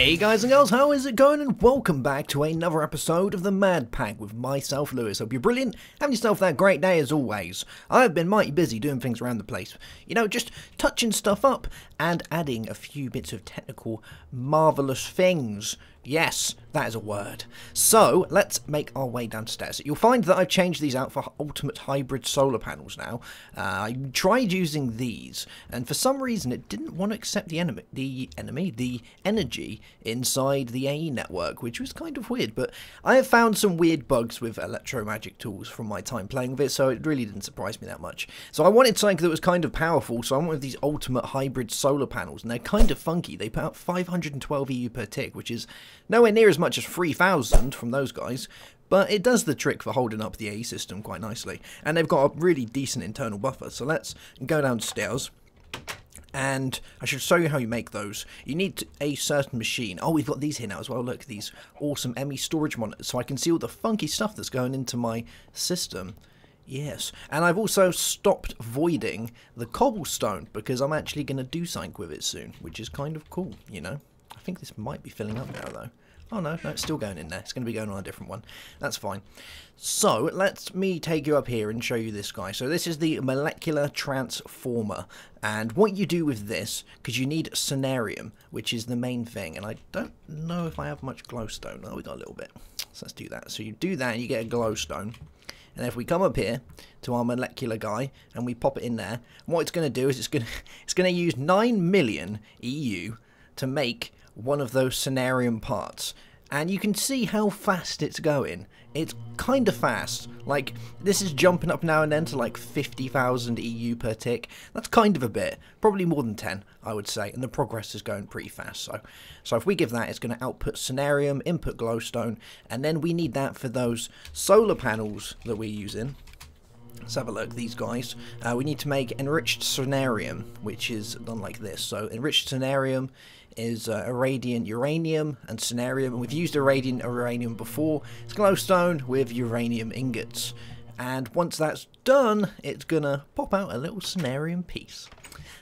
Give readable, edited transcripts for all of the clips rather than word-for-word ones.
Hey guys and girls, how is it going? And welcome back to another episode of the Madpack with myself, Lewis. Hope you're brilliant, having yourself that great day as always. I've been mighty busy doing things around the place. You know, just touching stuff up and adding a few bits of technical marvellous things. Yes, that is a word. So, let's make our way downstairs. You'll find that I've changed these out for ultimate hybrid solar panels now. I tried using these, and for some reason it didn't want to accept the energy inside the AE network, which was kind of weird, but I have found some weird bugs with electromagic tools from my time playing with it, so it really didn't surprise me that much. So I wanted something that was kind of powerful, so I went with these ultimate hybrid solar panels, and they're kind of funky. They put out 512 EU per tick, which is nowhere near as much as 3,000 from those guys, but it does the trick for holding up the AE system quite nicely. And they've got a really decent internal buffer. So let's go downstairs, and I should show you how you make those. You need a certain machine. Oh, we've got these here now as well. Look, these awesome ME storage monitors, so I can see all the funky stuff that's going into my system. Yes, and I've also stopped voiding the cobblestone because I'm actually going to do something with it soon, which is kind of cool, you know. I think this might be filling up now, though. Oh, no, it's still going in there. It's going to be going on a different one. That's fine. So, let me take you up here and show you this guy. So, this is the molecular transformer. And what you do with this, because you need sonarium, which is the main thing. And I don't know if I have much glowstone. Oh, we got a little bit. So, let's do that. So, you do that and you get a glowstone. And if we come up here to our molecular guy and we pop it in there, what it's going to do is it's going to use 9 million EU to make one of those sonarium parts, and you can see how fast it's going. It's kind of fast. Like, this is jumping up now and then to like 50,000 EU per tick. That's kind of a bit, probably more than 10, I would say, and the progress is going pretty fast. So if we give that, it's going to output sonarium, input glowstone, and then we need that for those solar panels that we're using. Let's have a look, these guys. We need to make enriched sonarium, which is done like this. So enriched sonarium is irradiant uranium and sonarium, and we've used irradiant uranium before. It's glowstone with uranium ingots, and once that's done, it's gonna pop out a little sonarium piece.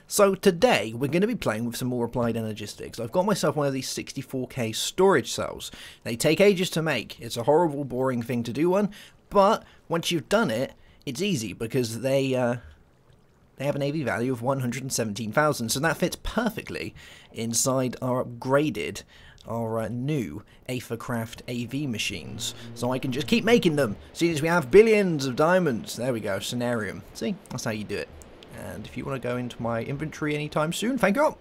So today we're going to be playing with some more applied energistics. I've got myself one of these 64K storage cells. They take ages to make. It's a horrible, boring thing to do one, but once you've done it, it's easy because they have an AV value of 117,000, so that fits perfectly inside our upgraded, our new Aethercraft AV machines. So I can just keep making them, seeing as we have billions of diamonds. There we go, sonarium. See, that's how you do it. And if you want to go into my inventory anytime soon, thank you.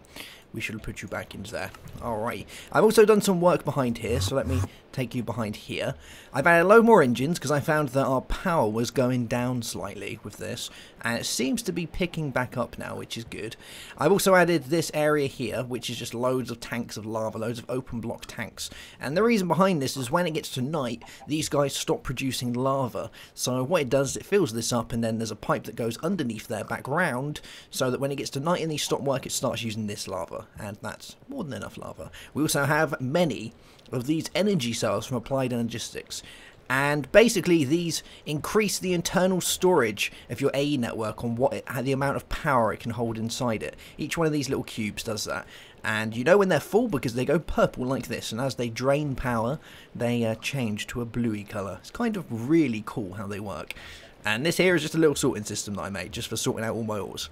We should put you back into there. Alright. I've also done some work behind here, so let me take you behind here. I've added a load more engines because I found that our power was going down slightly with this, and it seems to be picking back up now, which is good. I've also added this area here, which is just loads of tanks of lava, loads of open block tanks. And the reason behind this is when it gets to night, these guys stop producing lava. So what it does is it fills this up, and then there's a pipe that goes underneath there back round, so that when it gets to night and these stop work, it starts using this lava. And that's more than enough lava. We also have many of these energy cells from Applied Energistics, and basically these increase the internal storage of your AE network on the amount of power it can hold inside it. Each one of these little cubes does that, and you know when they're full because they go purple like this, and as they drain power they change to a bluey colour. It's kind of really cool how they work. And this here is just a little sorting system that I made just for sorting out all my ores.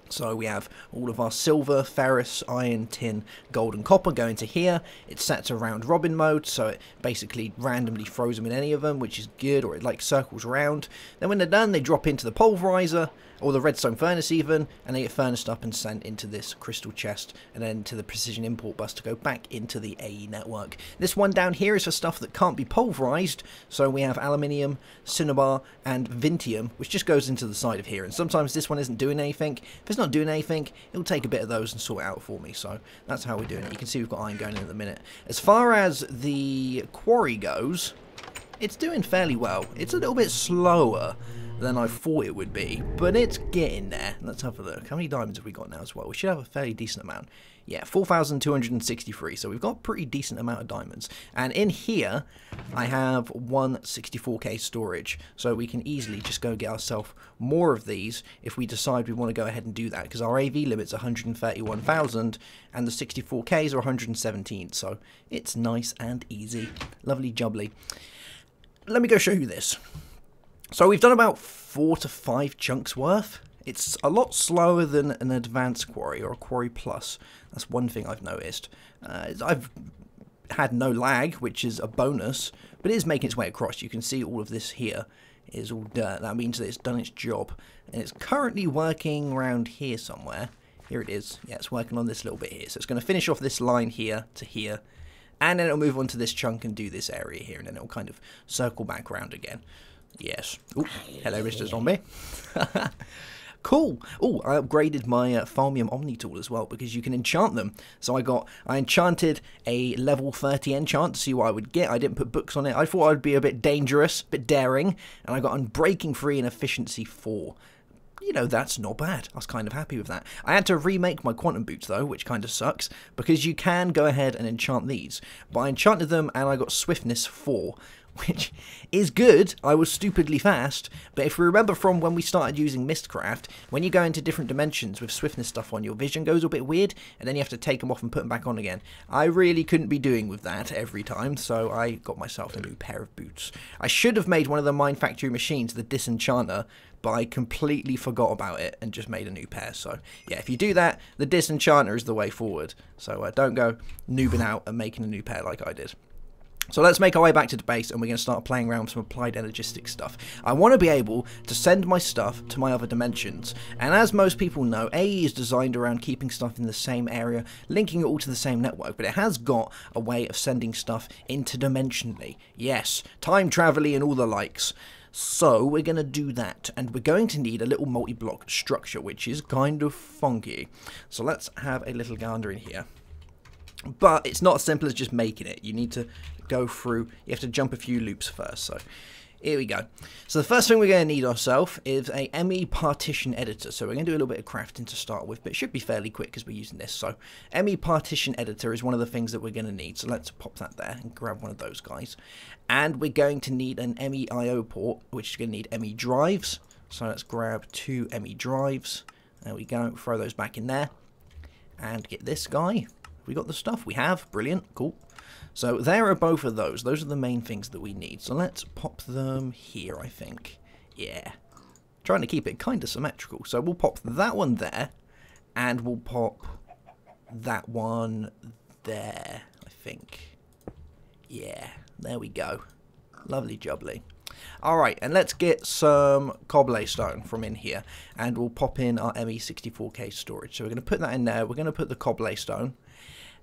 So we have all of our silver, ferrous, iron, tin, gold and copper going to here. It's set to round robin mode, so it basically randomly throws them in any of them, which is good, or it like circles around. Then when they're done, they drop into the pulverizer, or the redstone furnace even, and they get furnaced up and sent into this crystal chest, and then to the precision import bus to go back into the AE network. This one down here is for stuff that can't be pulverized, so we have aluminium, cinnabar, and vintium, which just goes into the side of here, and sometimes this one isn't doing anything. If it's not doing anything, it'll take a bit of those and sort it out for me, so that's how we're doing it. You can see we've got iron going in at the minute. As far as the quarry goes, it's doing fairly well. It's a little bit slower than I thought it would be, but it's getting there. Let's have a look. How many diamonds have we got now as well? We should have a fairly decent amount. Yeah, 4,263, so we've got a pretty decent amount of diamonds. And in here, I have one 64k storage, so we can easily just go get ourselves more of these if we decide we want to go ahead and do that, because our AV limit's 131,000, and the 64ks are 117, so it's nice and easy. Lovely jubbly. Let me go show you this. So we've done about 4 to 5 chunks worth. It's a lot slower than an advanced quarry or a quarry plus. That's one thing I've noticed. I've had no lag, which is a bonus, but it is making its way across. You can see all of this here is all dirt. That means that it's done its job. And it's currently working around here somewhere. Here it is. Yeah, it's working on this little bit here. So it's going to finish off this line here to here. And then it'll move on to this chunk and do this area here. And then it'll kind of circle back around again. Yes. Ooh, hello, Mr. Zombie. Cool. Oh, I upgraded my Farmium Omni tool as well, because you can enchant them. So I enchanted a level 30 enchant to see what I would get. I didn't put books on it. I thought I'd be a bit dangerous, a bit daring, and I got Unbreaking 3 and Efficiency 4. You know, that's not bad. I was kind of happy with that. I had to remake my quantum boots though, which kind of sucks, because you can go ahead and enchant these. But I enchanted them and I got Swiftness 4, which is good. I was stupidly fast, but if you remember from when we started using Mistcraft, when you go into different dimensions with swiftness stuff on, your vision goes a bit weird, and then you have to take them off and put them back on again. I really couldn't be doing with that every time, so I got myself a new pair of boots. I should have made one of the Mine Factory machines, the Disenchanter, but I completely forgot about it and just made a new pair. So yeah, if you do that, the Disenchanter is the way forward. So don't go noobing out and making a new pair like I did. So let's make our way back to the base, and we're going to start playing around with some applied energistic stuff. I want to be able to send my stuff to my other dimensions, and as most people know, AE is designed around keeping stuff in the same area, linking it all to the same network, but it has got a way of sending stuff interdimensionally. Yes, time travel-y and all the likes. So we're going to do that, and we're going to need a little multi-block structure, which is kind of funky. So let's have a little gander in here. But it's not as simple as just making it. You need to go through, you have to jump a few loops first. So here we go. So the first thing we're going to need ourselves is a ME partition editor. So we're going to do a little bit of crafting to start with, but it should be fairly quick because we're using this. So ME partition editor is one of the things that we're going to need. So let's pop that there and grab one of those guys. And we're going to need an ME IO port, which is going to need ME drives. So let's grab 2 ME drives. There we go. Throw those back in there. And get this guy. We got the stuff. We have. Brilliant. Cool. So there are both of those. Those are the main things that we need. So let's pop them here, I think. Yeah. Trying to keep it kind of symmetrical. So we'll pop that one there. And we'll pop that one there, I think. Yeah. There we go. Lovely jubbly. Alright, and let's get some cobblestone from in here. And we'll pop in our ME64K storage. So we're going to put that in there. We're going to put the cobblestone.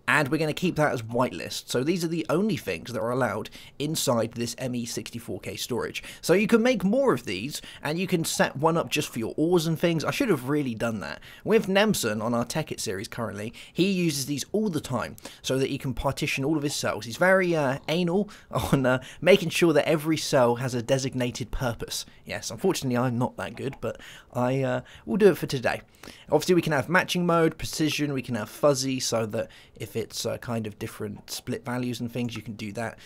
And we're going to keep that as whitelist. So these are the only things that are allowed inside this ME64K storage. So you can make more of these, and you can set one up just for your ores and things. I should have really done that. With Nemson on our Tech It series currently, he uses these all the time so that he can partition all of his cells. He's very anal on making sure that every cell has a designated purpose. Yes, unfortunately I'm not that good, but I will do it for today. Obviously we can have matching mode, precision, we can have fuzzy, so that if it's kind of different split values and things, you can do that.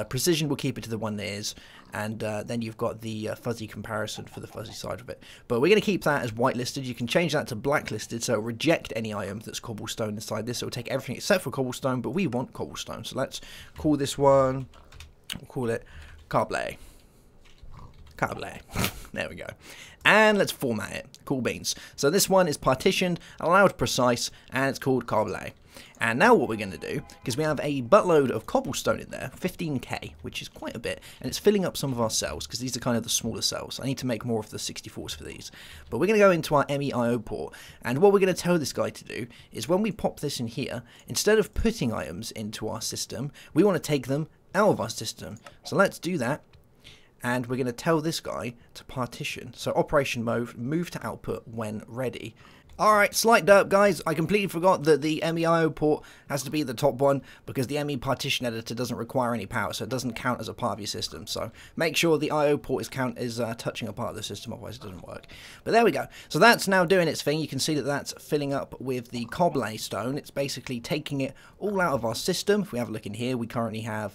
Precision will keep it to the one that is, and then you've got the fuzzy comparison for the fuzzy side of it. But we're going to keep that as whitelisted. You can change that to blacklisted, so it'll reject any item that's cobblestone inside this. It'll take everything except for cobblestone, but we want cobblestone. So let's call this one, we'll call it Cobble. Cobble. There we go. And let's format it. Cool beans. So this one is partitioned, allowed precise, and it's called Cobble. And now what we're going to do, because we have a buttload of cobblestone in there, 15k, which is quite a bit, and it's filling up some of our cells, because these are kind of the smaller cells. I need to make more of the 64s for these. But we're going to go into our MEIO port, and what we're going to tell this guy to do is when we pop this in here, instead of putting items into our system, we want to take them out of our system. So let's do that. And we're going to tell this guy to partition. So operation mode, move to output when ready. Alright, slight derp guys, I completely forgot that the MEIO port has to be the top one because the ME partition editor doesn't require any power, so it doesn't count as a part of your system. So make sure the IO port is touching a part of the system, otherwise it doesn't work. But there we go. So that's now doing its thing. You can see that that's filling up with the cobble stone. It's basically taking it all out of our system. If we have a look in here, we currently have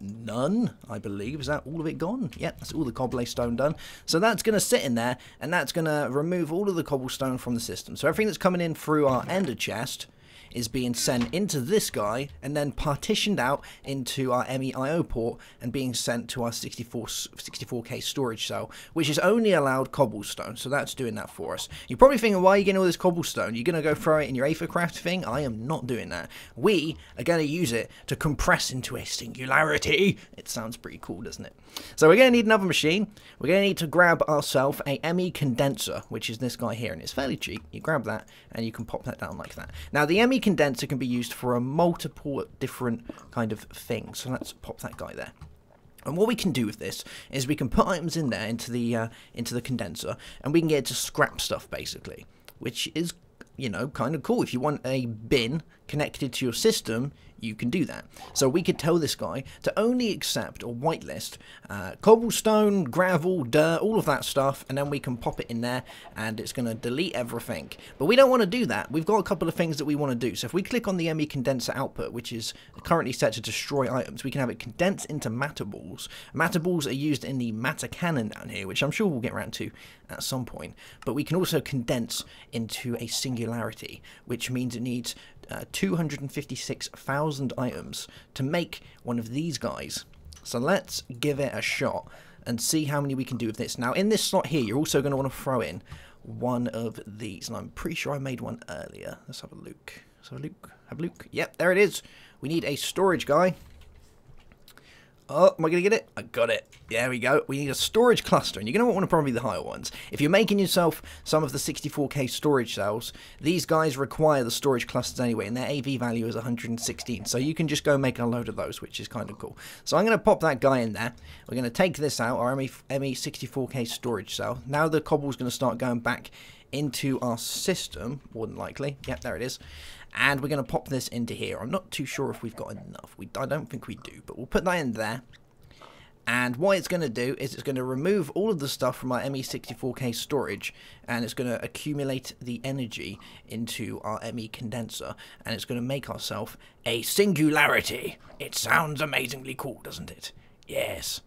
none, I believe. Is that all of it gone? Yep, that's all the cobblestone done. So that's going to sit in there, and that's going to remove all of the cobblestone from the system. So everything that's coming in through our ender chest is being sent into this guy and then partitioned out into our MEIO port and being sent to our 64K storage cell, which is only allowed cobblestone. So that's doing that for us. You're probably thinking, why are you getting all this cobblestone? You're going to go throw it in your Aethercraft thing? I am not doing that. We are going to use it to compress into a singularity. It sounds pretty cool, doesn't it? So we're going to need another machine. We're going to need to grab ourselves a ME condenser, which is this guy here, and it's fairly cheap. You grab that and you can pop that down like that. Now the ME condenser can be used for a multiple different kind of things. So let's pop that guy there. And what we can do with this is we can put items in there into the condenser, and we can get it to scrap stuff basically, which is, you know, kind of cool. If you want a bin connected to your system, you can do that. So we could tell this guy to only accept or whitelist cobblestone, gravel, dirt, all of that stuff, and then we can pop it in there and it's going to delete everything. But we don't want to do that. We've got a couple of things that we want to do. So if we click on the ME condenser output, which is currently set to destroy items, we can have it condense into matter balls. Matter balls are used in the matter cannon down here, which I'm sure we'll get around to at some point. But we can also condense into a singularity, which means it needs 256,000 items to make one of these guys. So let's give it a shot and see how many we can do with this. Now in this slot here, you're also going to want to throw in one of these, and I'm pretty sure I made one earlier. Let's have a look. Have a look. Yep, there it is. We need a storage guy. Oh, am I going to get it? I got it. There we go. We need a storage cluster, and you're going to want to probably the higher ones. If you're making yourself some of the 64K storage cells, these guys require the storage clusters anyway, and their AV value is 116. So you can just go make a load of those, which is kind of cool. So I'm going to pop that guy in there. We're going to take this out, our ME 64K storage cell. Now the cobble's going to start going back into our system, more than likely. Yep, there it is. And we're going to pop this into here. I'm not too sure if we've got enough. I don't think we do, but we'll put that in there. And what it's going to do is it's going to remove all of the stuff from our ME64K storage, and it's going to accumulate the energy into our ME condenser, and it's going to make ourselves a singularity. It sounds amazingly cool, doesn't it? Yes.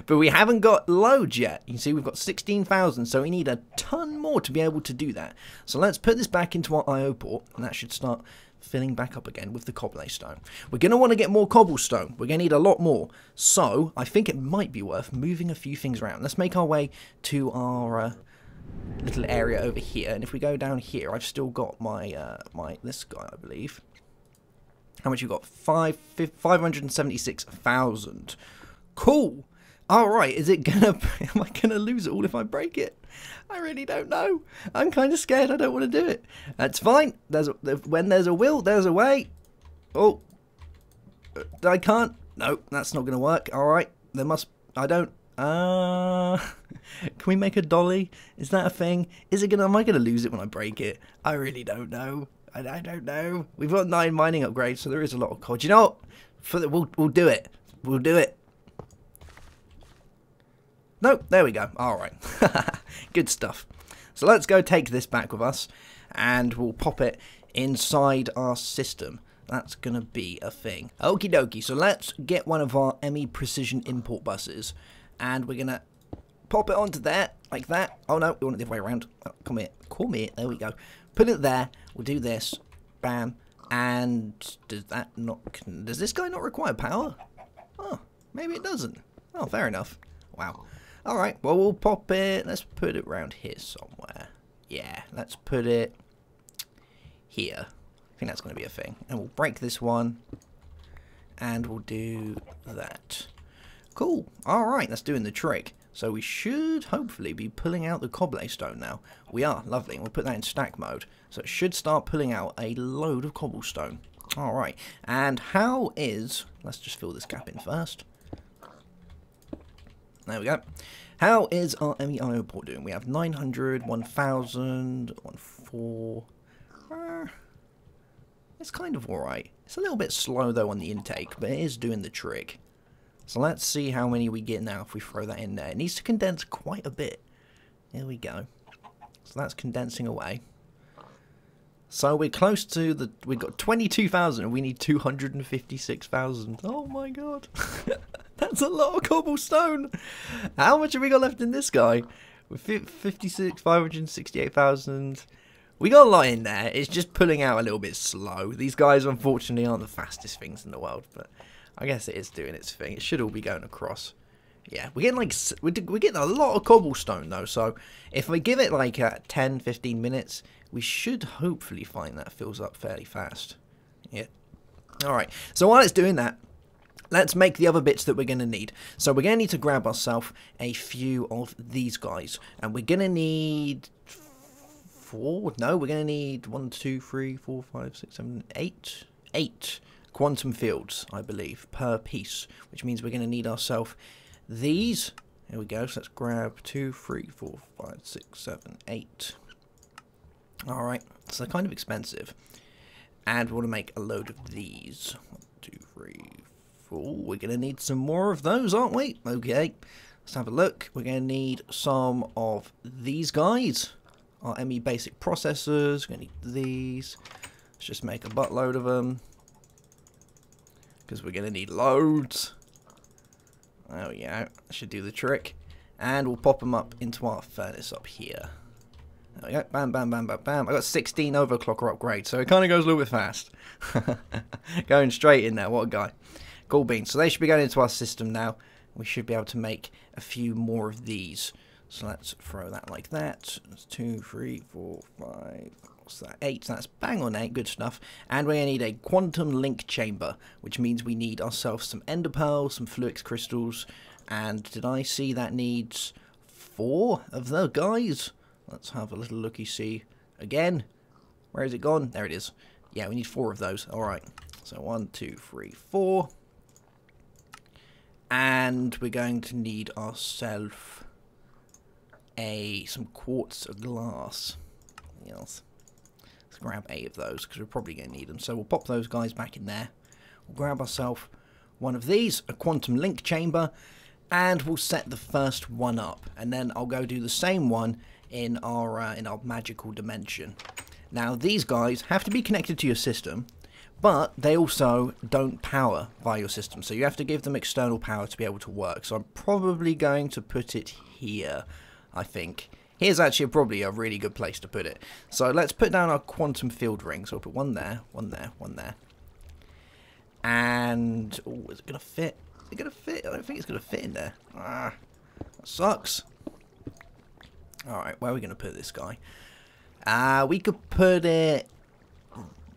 But we haven't got loads yet. You can see we've got 16,000, so we need a ton more to be able to do that. So let's put this back into our IO port, and that should start filling back up again with the cobblestone. We're going to want to get more cobblestone. We're going to need a lot more. So I think it might be worth moving a few things around. Let's make our way to our little area over here. And if we go down here, I've still got my this guy, I believe. How much you got? 576,000. Cool. Alright, is it gonna... am I gonna lose it all if I break it? I really don't know. I'm kind of scared. I don't want to do it. That's fine. When there's a will, there's a way. Oh. I can't. No, that's not gonna work. Alright. There must... I don't... can we make a dolly? Is that a thing? Is it gonna... am I gonna lose it when I break it? I really don't know. I don't know. We've got 9 mining upgrades, so there is a lot of code. You know what? We'll do it. We'll do it. Nope, there we go. Alright. Good stuff. So let's go take this back with us, and we'll pop it inside our system. That's going to be a thing. Okie dokie. So let's get one of our ME Precision import buses, and we're going to pop it onto there, like that. Oh no, we want it the other way around. Oh, come here. Come here. There we go. Put it there. We'll do this. Bam. And does this guy not require power? Oh, maybe it doesn't. Oh, fair enough. Wow. Alright, well, we'll pop it. Let's put it around here somewhere. Yeah, let's put it here. I think that's going to be a thing. And we'll break this one. And we'll do that. Cool. Alright, that's doing the trick. So we should hopefully be pulling out the cobblestone now. We are. Lovely. We'll put that in stack mode. So it should start pulling out a load of cobblestone. Alright. And how is... let's just fill this gap in first. There we go. How is our MEIO port doing? We have 900, 1000, 14. It's kind of alright. It's a little bit slow though on the intake, but it is doing the trick. So let's see how many we get now if we throw that in there. It needs to condense quite a bit. Here we go. So that's condensing away. So we're close to the... We've got 22,000 and we need 256,000. Oh my god. That's a lot of cobblestone. How much have we got left in this guy? With 568,000. We got a lot in there. It's just pulling out a little bit slow. These guys, unfortunately, aren't the fastest things in the world, but I guess it is doing its thing. It should all be going across. Yeah, we're getting like we're getting a lot of cobblestone though. So if we give it like 10, 15 minutes, we should hopefully find that fills up fairly fast. Yeah. All right. So while it's doing that, let's make the other bits that we're going to need. So we're going to need to grab ourselves a few of these guys, and we're going to need 4. No, we're going to need 1, 2, 3, 4, 5, 6, 7, 8. 8 quantum fields, I believe, per piece, which means we're going to need ourselves these. Here we go. So let's grab 2, 3, 4, 5, 6, 7, 8. All right. So they're kind of expensive, and we want to make a load of these. 1, 2, 3, 4. We're going to need some more of those, aren't we? Okay. Let's have a look. We're going to need some of these guys. Our ME basic processors. We're going to need these. Let's just make a buttload of them, because we're going to need loads. There we go. That should do the trick. And we'll pop them up into our furnace up here. There we go. Bam, bam, bam, bam, bam. I got 16 overclocker upgrades, so it kind of goes a little bit fast. Going straight in there. What a guy. Cool beans. So they should be going into our system now. We should be able to make a few more of these. So let's throw that like that. That's 2, 3, 4, 5. What's that? 8. That's bang on 8. Good stuff. And we're going to need a quantum link chamber, which means we need ourselves some ender pearls, some fluix crystals. And did I see that needs 4 of the guys? Let's have a little looky see again. Where is it gone? There it is. Yeah, we need 4 of those. All right. So 1, 2, 3, 4. And we're going to need ourselves some quartz of glass. Yes. Let's grab 8 of those because we're probably going to need them. So we'll pop those guys back in there. We'll grab ourselves one of these, a quantum link chamber, and we'll set the first one up. And then I'll go do the same one in our magical dimension. Now these guys have to be connected to your system, but they also don't power via your system, so you have to give them external power to be able to work. So I'm probably going to put it here, I think. Here's actually probably a really good place to put it. So let's put down our quantum field ring. So we'll put one there, one there, one there. And, oh, is it going to fit? Is it going to fit? I don't think it's going to fit in there. Ah, that sucks. Alright, where are we going to put this guy? We could put it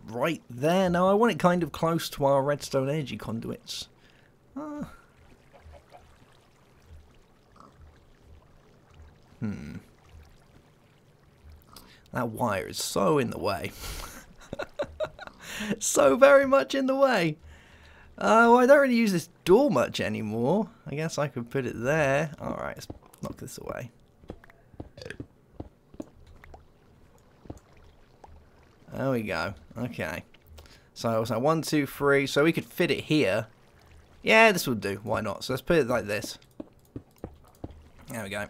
right there. Now I want it kind of close to our redstone energy conduits. That wire is so in the way. So very much in the way. Well, I don't really use this door much anymore. I guess I could put it there. Alright, let's knock this away. There we go. Okay. So 1, 2, 3. So we could fit it here. Yeah, this will do. Why not? So let's put it like this. There we go.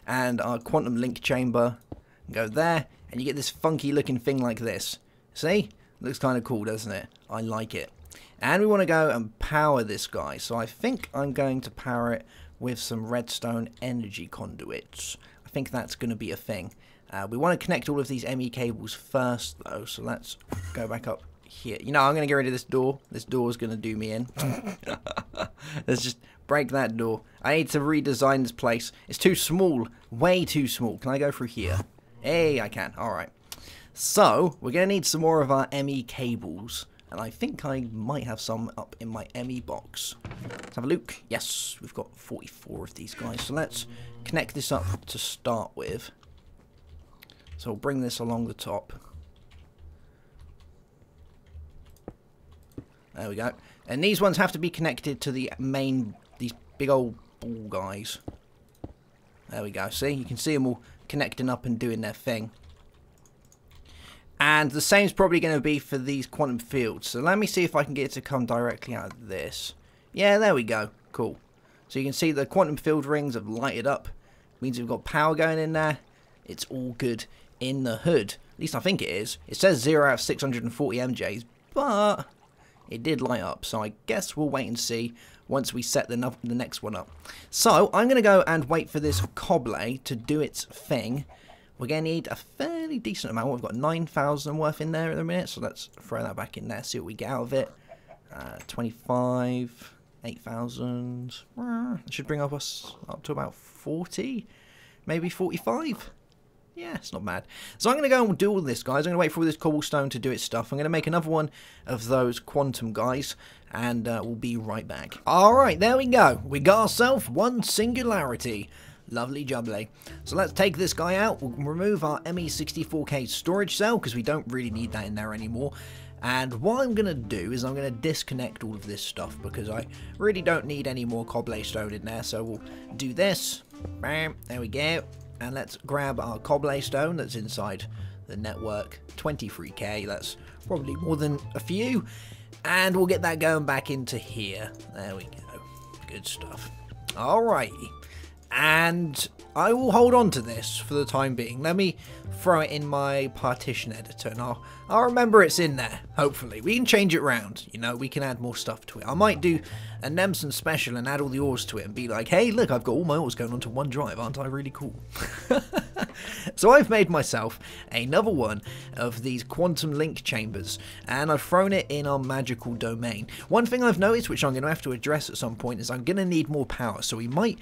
And our quantum link chamber. Go there. And you get this funky looking thing like this. See? Looks kind of cool, doesn't it? I like it. And we want to go and power this guy. So I think I'm going to power it with some redstone energy conduits. I think that's going to be a thing. We want to connect all of these ME cables first, though, so let's go back up here. You know, I'm going to get rid of this door. This door is going to do me in. Let's just break that door. I need to redesign this place. It's too small. Way too small. Can I go through here? Hey, I can. All right. So, we're going to need some more of our ME cables. And I think I might have some up in my ME box. Let's have a look. Yes, we've got 44 of these guys. So let's connect this up to start with. So we'll bring this along the top. There we go. And these ones have to be connected to the main, these big old ball guys. There we go. See, you can see them all connecting up and doing their thing. And the same is probably going to be for these quantum fields. So let me see if I can get it to come directly out of this. Yeah, there we go. Cool. So you can see the quantum field rings have lighted up. Means we've got power going in there. It's all good in the hood. At least I think it is. It says 0 out of 640 MJs, but it did light up. So I guess we'll wait and see once we set the next one up. So I'm going to go and wait for this cobble to do its thing. We're going to need a fairly decent amount. We've got 9,000 worth in there at the minute, so let's throw that back in there, see what we get out of it. 25, 8,000. Should bring us up to about 40, maybe 45. Yeah, it's not bad. So I'm going to go and do all this, guys. I'm going to wait for all this cobblestone to do its stuff. I'm going to make another one of those quantum guys, and we'll be right back. Alright, there we go. We got ourselves one singularity. Lovely jubbly. So let's take this guy out. We'll remove our ME64K storage cell because we don't really need that in there anymore. And what I'm going to do is I'm going to disconnect all of this stuff because I really don't need any more cobblestone in there. So we'll do this. Bam, there we go. And let's grab our cobblestone that's inside the network. 23k, that's probably more than a few. And we'll get that going back into here. There we go. Good stuff. Alrighty. And I will hold on to this for the time being. Let me throw it in my partition editor and I'll remember it's in there, hopefully. We can change it around, you know, we can add more stuff to it. I might do a Nemson special and add all the ores to it and be like, hey, look, I've got all my ores going onto one drive, aren't I really cool? So I've made myself another one of these quantum link chambers and I've thrown it in our magical domain. One thing I've noticed, which I'm going to have to address at some point, is I'm going to need more power, so we might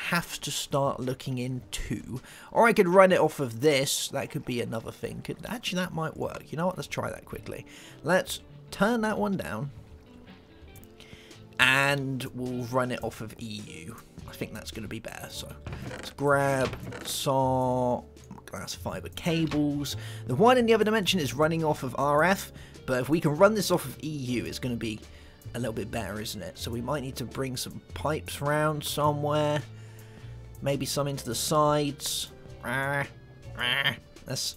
have to start looking into, or I could run it off of this. That could be another thing. Actually, that might work. You know what, let's try that quickly. Let's turn that one down and we'll run it off of EU. I think that's going to be better. So let's grab some glass fiber cables. The one in the other dimension is running off of RF, but if we can run this off of EU, it's going to be a little bit better, isn't it? So we might need to bring some pipes around somewhere. Maybe some into the sides. That's, it's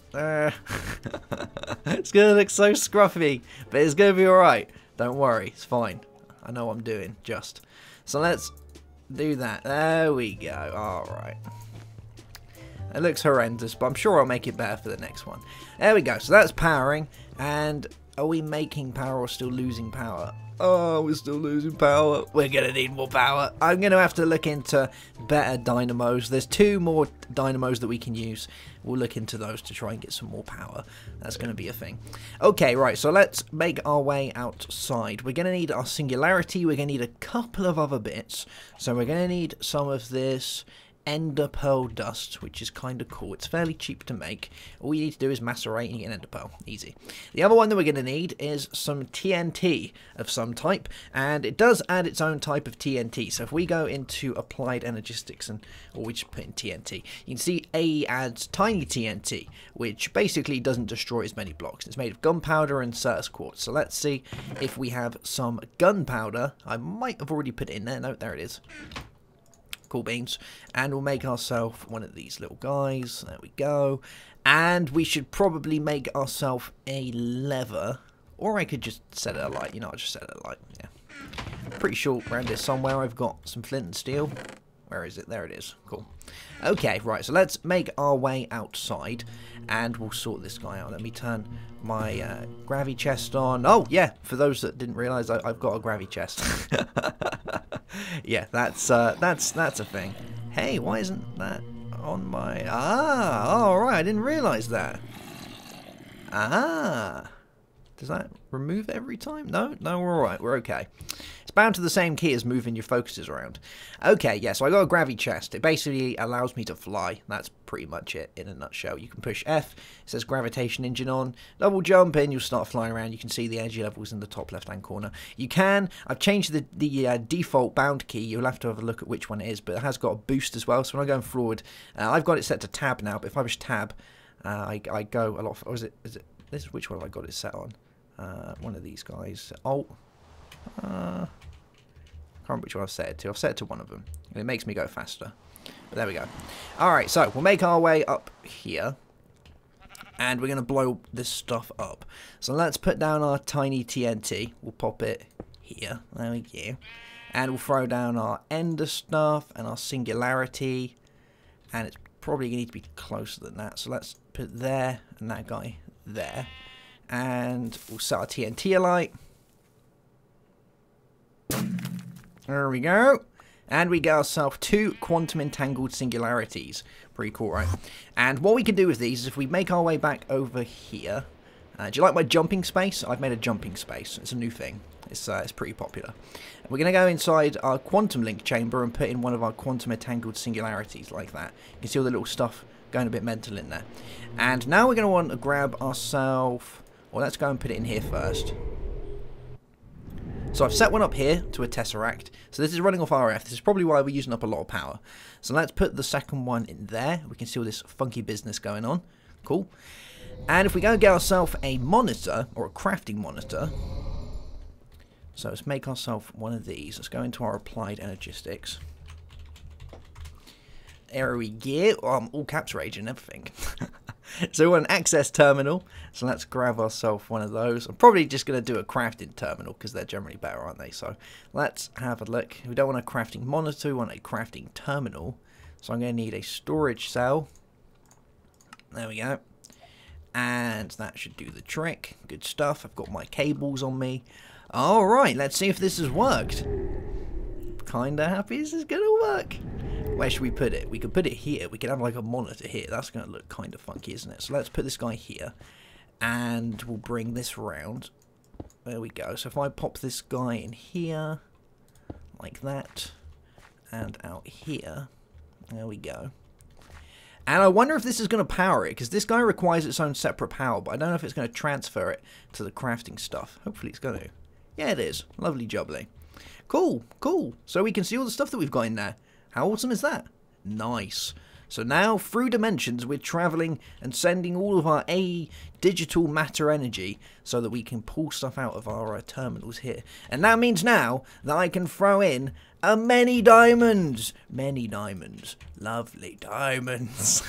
going to look so scruffy, but it's going to be alright. Don't worry, it's fine. I know what I'm doing, just. So let's do that. There we go. Alright. It looks horrendous, but I'm sure I'll make it better for the next one. There we go. So that's powering. And are we making power or still losing power? Oh, we're still losing power. We're going to need more power. I'm going to have to look into better dynamos. There's 2 more dynamos that we can use. We'll look into those to try and get some more power. That's going to be a thing. Okay, right, so let's make our way outside. We're going to need our singularity. We're going to need a couple of other bits. So we're going to need some of this ender pearl dust, which is kind of cool. It's fairly cheap to make. All you need to do is macerate and get an ender pearl. Easy. The other one that we're going to need is some TNT of some type, and it does add its own type of TNT. So if we go into applied energistics, or we just put in TNT, you can see A adds tiny TNT, which basically doesn't destroy as many blocks. It's made of gunpowder and Certus quartz. So let's see if we have some gunpowder. I might have already put it in there. No, there it is. Cool beans. And we'll make ourselves one of these little guys. There we go. And we should probably make ourselves a lever. Or I could just set it alight. You know, I'll just set it alight. Yeah. Pretty sure around here somewhere I've got some flint and steel. Where is it? There it is. Cool. Okay, right. So let's make our way outside. And we'll sort this guy out. Let me turn my gravity chest on. Oh, yeah. For those that didn't realise, I've got a gravity chest. Yeah, that's a thing. Hey, why isn't that on my... Ah, alright, I didn't realise that. Ah. Does that remove it every time? No, we're alright, we're okay. It's bound to the same key as moving your focuses around. Okay, yeah, so I got a gravity chest. It basically allows me to fly. That's pretty much it in a nutshell. You can push F, it says gravitation engine on, double jump in, you'll start flying around. You can see the energy levels in the top left hand corner. You can, I've changed the default bound key, you'll have to have a look at which one it is, but it has got a boost as well, so when I'm going forward, I've got it set to tab now, but if I push tab, I go a lot, or is it, this is which one have I got it set on? One of these guys. Oh, can't remember which one I've set it to. I've set it to one of them. And it makes me go faster. But there we go. Alright, so we'll make our way up here. And we're going to blow this stuff up. So let's put down our tiny TNT. We'll pop it here. There we go. And we'll throw down our ender stuff and our singularity. And it's probably going to need to be closer than that. So let's put it there and that guy there. And we'll set our TNT alight. There we go. And we get ourselves 2 quantum entangled singularities. Pretty cool, right? And what we can do with these is if we make our way back over here. Do you like my jumping space? I've made a jumping space. It's a new thing. It's pretty popular. We're going to go inside our quantum link chamber and put in one of our quantum entangled singularities like that. You can see all the little stuff going a bit mental in there. And now we're going to want to grab ourselves... Well, let's go and put it in here first. So I've set one up here to a Tessaract. So this is running off RF. This is probably why we're using up a lot of power. So let's put the second one in there. We can see all this funky business going on. Cool. And if we go get ourselves a monitor, or a crafting monitor. So let's make ourselves one of these. Let's go into our applied energistics. There we go. Oh, I'm all caps raging and everything. So we want an access terminal. So let's grab ourselves one of those. I'm probably just going to do a crafting terminal because they're generally better, aren't they? So let's have a look. We don't want a crafting monitor. We want a crafting terminal. So I'm going to need a storage cell. There we go. And that should do the trick. Good stuff. I've got my cables on me. Alright, let's see if this has worked. Kinda happy this is going to work. Where should we put it? We could put it here. We could have like a monitor here. That's going to look kind of funky, isn't it? So let's put this guy here. And we'll bring this round. There we go. So if I pop this guy in here. Like that. And out here. There we go. And I wonder if this is going to power it. Because this guy requires its own separate power. But I don't know if it's going to transfer it to the crafting stuff. Hopefully it's going to. Yeah, it is. Lovely jubbly. Cool. Cool. So we can see all the stuff that we've got in there. How awesome is that? Nice. So now, through dimensions, we're travelling and sending all of our digital matter energy so that we can pull stuff out of our terminals here. And that means now that I can throw in many diamonds. Many diamonds. Lovely diamonds.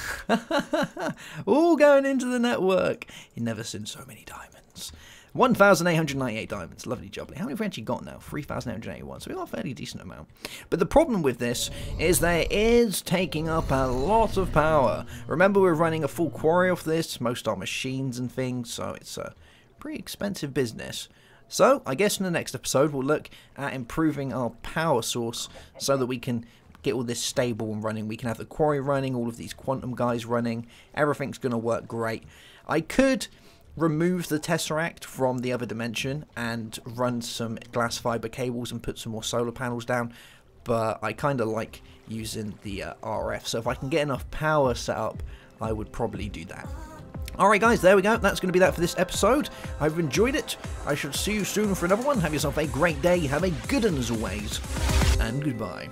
All going into the network. You've never seen so many diamonds. 1,898 diamonds. Lovely jubbly. How many have we actually got now? 3,881. So we got a fairly decent amount. But the problem with this is that it is taking up a lot of power. Remember, we're running a full quarry off this. Most are machines and things. So it's a pretty expensive business. So I guess in the next episode, we'll look at improving our power source so that we can get all this stable and running. We can have the quarry running, all of these quantum guys running. Everything's going to work great. I could remove the Tessaract from the other dimension and run some glass fiber cables and put some more solar panels down, but I kind of like using the RF, so if I can get enough power set up, I would probably do that. Alright guys, there we go. That's going to be that for this episode. I hope you've enjoyed it. I shall see you soon for another one. Have yourself a great day. Have a good one as always. And goodbye.